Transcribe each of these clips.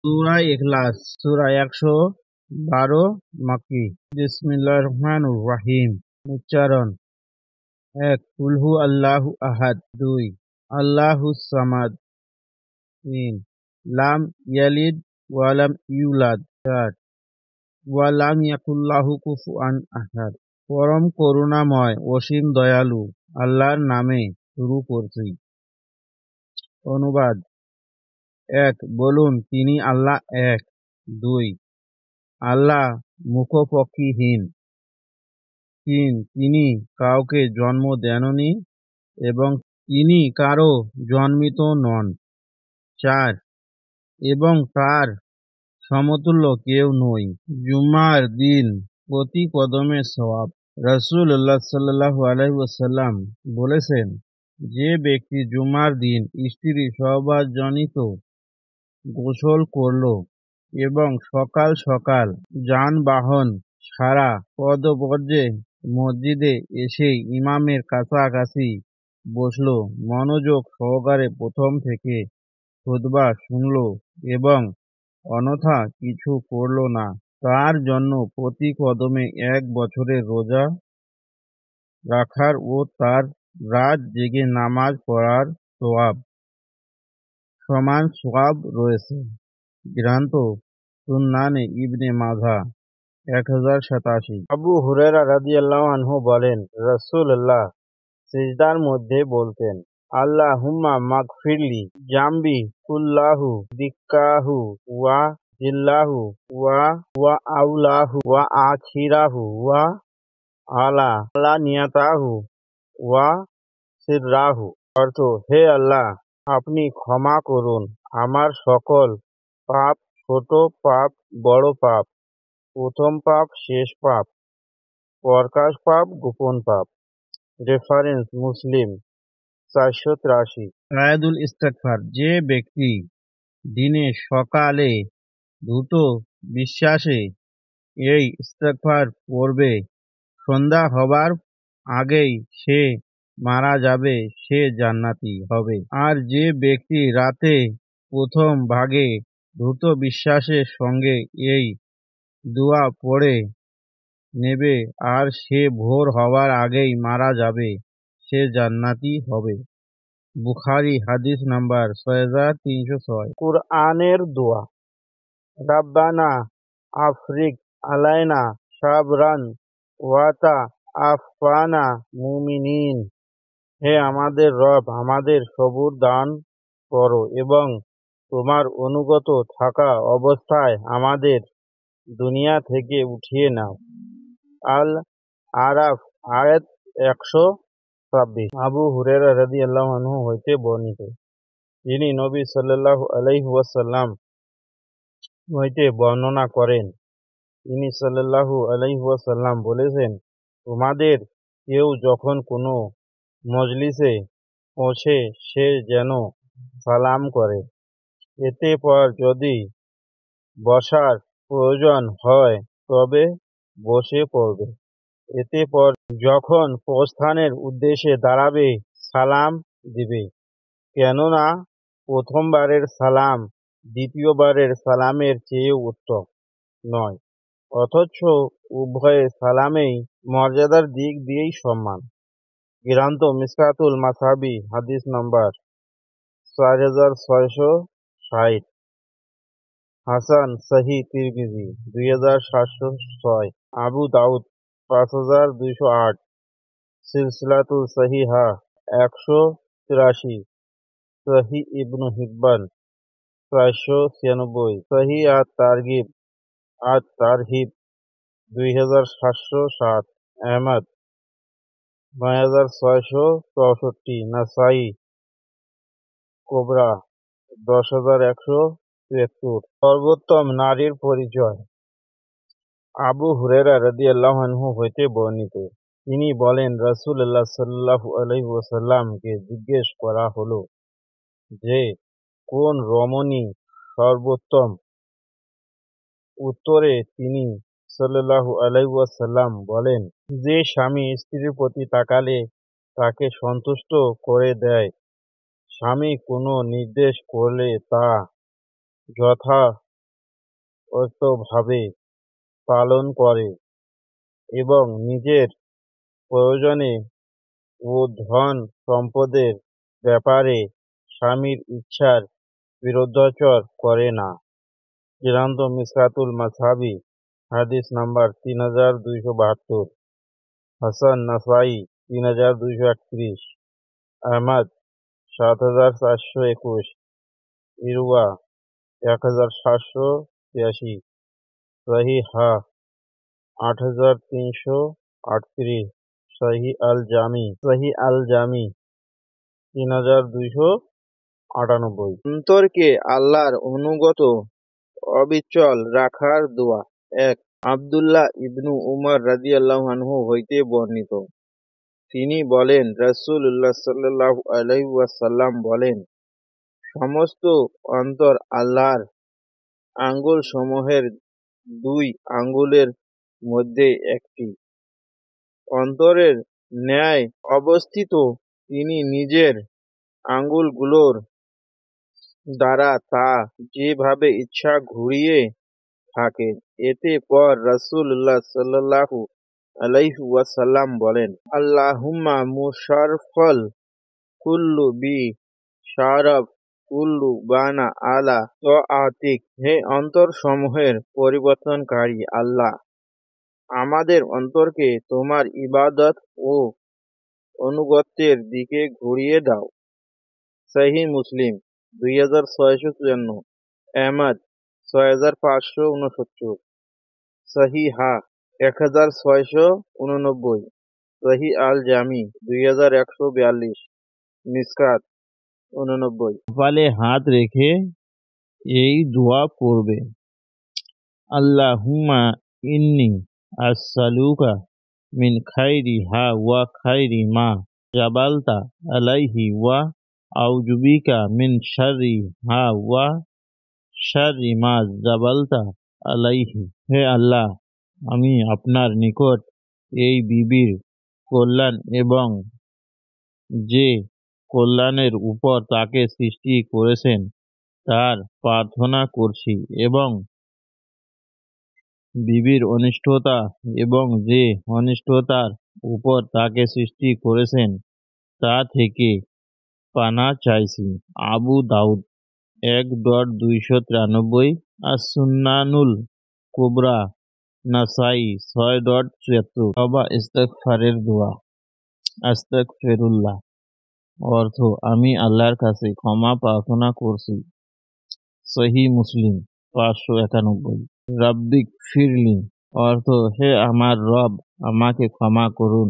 সূরা ইখলাস সূরা ১১২ মাক্কি। বিসমিল্লাহির রহমানির রহিম। উচ্চারণ: ১ কুল হু আল্লাহু আহাদ। ২ আল্লাহুস সামাদ। ৩ লাম ইয়ালিদ ওয়া লাম ইউলাদ। ৪ ওয়া লাম ইয়াকুল লাহু কুফুয়ান আহাদ। পরম করুণাময় অসীম দয়ালু আল্লাহর নামে শুরু করছি। অনুবাদ: ১ বলুন, তিনি আল্লাহ এক। ২ আল্লাহ মুখপক্ষীহীন। ৩ তিনি কাউকে জন্ম দেননি এবং তিনি কারো জন্মিত নন। ৪ এবং তার সমতুল্য কেউ নই। জুমার দিন প্রতি কদমে সওয়াব। রাসূলুল্লাহ সাল্লাল্লাহু আলাইহি ওয়াসাল্লাম বলেছেন, যে ব্যক্তি জুমার দিন স্ত্রী সহবাসজনিত গোসল করল এবং সকাল সকাল যানবাহন ছাড়া পদব্রজে মসজিদে এসে ইমামের কাছাকাছি বসল, মনোযোগ সহকারে প্রথম থেকে খুতবা শুনল এবং অন্যথা কিছু করল না, তার জন্য প্রতি কদমে ১ বছরের রোজা রাখার ও তার রাত জেগে নামাজ পড়ার সমান সওয়াব রয়েছে। গ্রন্থ সুনানে ইবনে মাজাহ ১০৮৭। আবু হুরায়রা রাদিয়াল্লাহু আনহু বলেন, রাসূলুল্লাহ সিজদার মধ্যে বলতেন, আল্লাহুম্মা মাগফিরলি জামবি কুল্লাহু দিক্কাহু ওয়া জিল্লাহু ওয়া আউলাহু ওয়া আখিরাহু ওয়া আলানিয়াতাহু ওয়া সিররাহু। অর্থ: হে আল্লাহ, আপনি ক্ষমা করুন আমার সকল পাপ, ছোট পাপ, বড় পাপ, প্রথম পাপ, শেষ পাপ, প্রকাশ পাপ, গোপন পাপ। রেফারেন্স: মুসলিম ৪৮৩। আয়াতুল ইস্তিগফার: যে ব্যক্তি দিনে সকালে দ্রুত বিশ্বাসে এই ইস্তিগফার পড়বে, সন্ধ্যা হবার আগেই সে মারা যাবে, সে জান্নাতি হবে। আর যে ব্যক্তি রাতে প্রথম ভাগে দ্রুত বিশ্বাসের সঙ্গে এই দোয়া পড়ে নেবে আর সে ভোর হওয়ার আগেই মারা যাবে, সে জান্নাতি হবে। বুখারী হাদিস নাম্বার ৬৩০৬। কুরআনের দোয়া। রাব্বানা আফরিগ আলাইনা সাবরান ওয়াতা আফওয়ানা মুমিনিন। হে আমাদের রব, আমাদের সবুর দান করো এবং তোমার অনুগত থাকা অবস্থায় আমাদের দুনিয়া থেকে উঠিয়ে নাও। আল আরাফ আয়াত ১২৬। আবু হুরায়রা রাদিয়াল্লাহু আনহু হইতে বর্ণিত, তিনি নবী সাল্লাল্লাহু আলাইহি ওয়াসাল্লাম হইতে বর্ণনা করেন, তিনি সাল্লাল্লাহু আলাইহি ওয়াসাল্লাম বলেছেন, তোমাদের কেউ যখন কোনো মজলিসে পৌঁছে সে যেন সালাম করে, এতে পর যদি বসার প্রয়োজন হয় তবে বসে পড়বে, এতে পর যখন প্রস্থানের উদ্দেশ্যে দাঁড়াবে সালাম দিবে, কেননা প্রথমবারের সালাম দ্বিতীয়বারের সালামের চেয়ে উত্তম নয়, অথচ উভয় সালামেই মর্যাদার দিক দিয়েই সমান। গ্রন্থ মিশকাতুল মাসাবি হাদিস নাম্বার ৪৬৬০। হাসান সহিহ তিরমিজি ২৭০৬। আবু দাউদ ৫২০৮। সিলসিলাতুল সহিহা ১৮৩। সহিহ ইবনে হিব্বান ৪৯৬। সহিহ আত-তারহিব ২৭০৭। আহমদ ৯৬৬৪। নাসাই কোবরা ১০১৭৩। সর্বোত্তম নারীর পরিচয়। আবু হুরায়রা রাদিয়াল্লাহু আনহু হইতে বর্ণিত, তিনি বলেন, রাসূলুল্লাহ সাল্লাল্লাহু আলাইহি ওয়াসাল্লামকে জিজ্ঞেস করা হলো যে, কোন রমণী সর্বোত্তম? উত্তরে তিনি সাল্লাল্লাহু আলাইহি ওয়াসাল্লাম বলেন, যে স্বামী স্ত্রীর প্রতি তাকালে তাকে সন্তুষ্ট করে দেয়, স্বামী কোনো নির্দেশ করলে তা যথা অর্থভাবে পালন করে এবং নিজের প্রয়োজনে ও ধন সম্পদের ব্যাপারে স্বামীর ইচ্ছার বিরুদ্ধাচর করে না। চূড়ান্ত মিসকাতুল মাযহাবি হাদিস নাম্বার 3272, হাসান নাসাই 3231, আহমদ 7421, ইরওয়া 1783, সহিহা 8338, সহিহ আল জামি 3298। অন্তরকে আল্লাহর অনুগত অবিচল রাখার দোয়া। 1, আব্দুল্লাহ ইবনু উমর রাদিয়াল্লাহু আনহু হইতে বর্ণিত, তিনি বলেন, রাসূলুল্লাহ সাল্লাল্লাহু আলাইহি ওয়াসাল্লাম বলেন, সমস্ত অন্তর আল্লাহর আঙ্গুল সমূহের 2 আঙ্গুলের মধ্যে একটি অন্তরের ন্যায় অবস্থিত। তিনি নিজের আঙ্গুলগুলোর দ্বারা তা যেভাবে ইচ্ছা ঘুরিয়ে থাকেন। এতে পর রাসূলুল্লাহ সাল্লাল্লাহু আলাইহি ওয়াসাল্লাম বলেন, আল্লাহুম্মা মুশারফল কুল্লু বি শারাফ কুল্লু বানা আলা তাআতিক। হে অন্তর সমূহের পরিবর্তনকারী আল্লাহ, আমাদের অন্তরকে তোমার ইবাদত ও অনুগত্যের দিকে ঘুরিয়ে দাও। সহিহ মুসলিম 2654, আহমদ 6569, সহিহা 1689, সহিহ আল জামি 2142, মিসকাত 89। কপালে হাত রেখে এই দোয়া পড়বে। আল্লাহুম্মা ইন্নী আসআলুকা মিন খাইরি হা ওয়া খাইরি মা জাবালতা আলাইহি ওয়া আউযুবিকা মিন শাররি হা ওয়া শাররি মা জাবালতা আলাইহি। হে আল্লাহ, আমি আপনার নিকট এই বিবির কল্যাণ এবং যে কল্যাণের উপর তাকে সৃষ্টি করেছেন তার প্রার্থনা করছি, এবং বিবির অনিষ্টতা এবং যে অনিষ্টতার উপর তাকে সৃষ্টি করেছেন তা থেকে পানাহ চাইছি। আবু দাউদ 1.293, as-সুন্নানুল কুবরা নাসাই 6.74। তওবা ইস্তেগফারের দোয়া। আস্তাগফিরুল্লাহ অর্থ, আমি আল্লাহর কাছে ক্ষমা প্রার্থনা করছি। সহিহ মুসলিম 591। রাব্বিক ফিরলি অর্থ, হে আমার রব, আমাকে ক্ষমা করুন।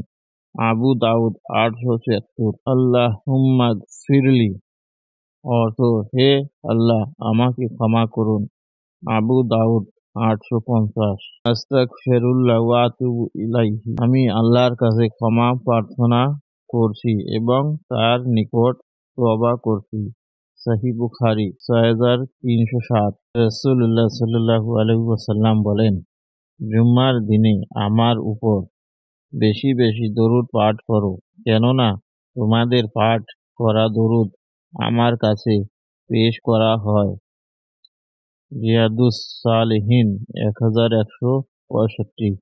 আবু দাউদ 876। আল্লাহুম্মা ফিরলি অর্থ, হে আল্লাহ, আমাকে ক্ষমা করুন। আবু দাউদ 850। আস্তাগফিরুল্লাহ ওয়া আতুবু ইলাইহি, আমি আল্লাহর কাছে ক্ষমা প্রার্থনা করছি এবং তার নিকট তওবা করছি। সহিহ বুখারী 6307। রাসূলুল্লাহ সাল্লাল্লাহু আলাইহি ওয়াসাল্লাম বলেন, জুম্মার দিনে আমার উপর বেশি বেশি দরুদ পাঠ করো, কেননা তোমাদের পাঠ করা দরুদ আমার কাছে পেশ করা হয়। রিয়াদুস সালিহিন 1165।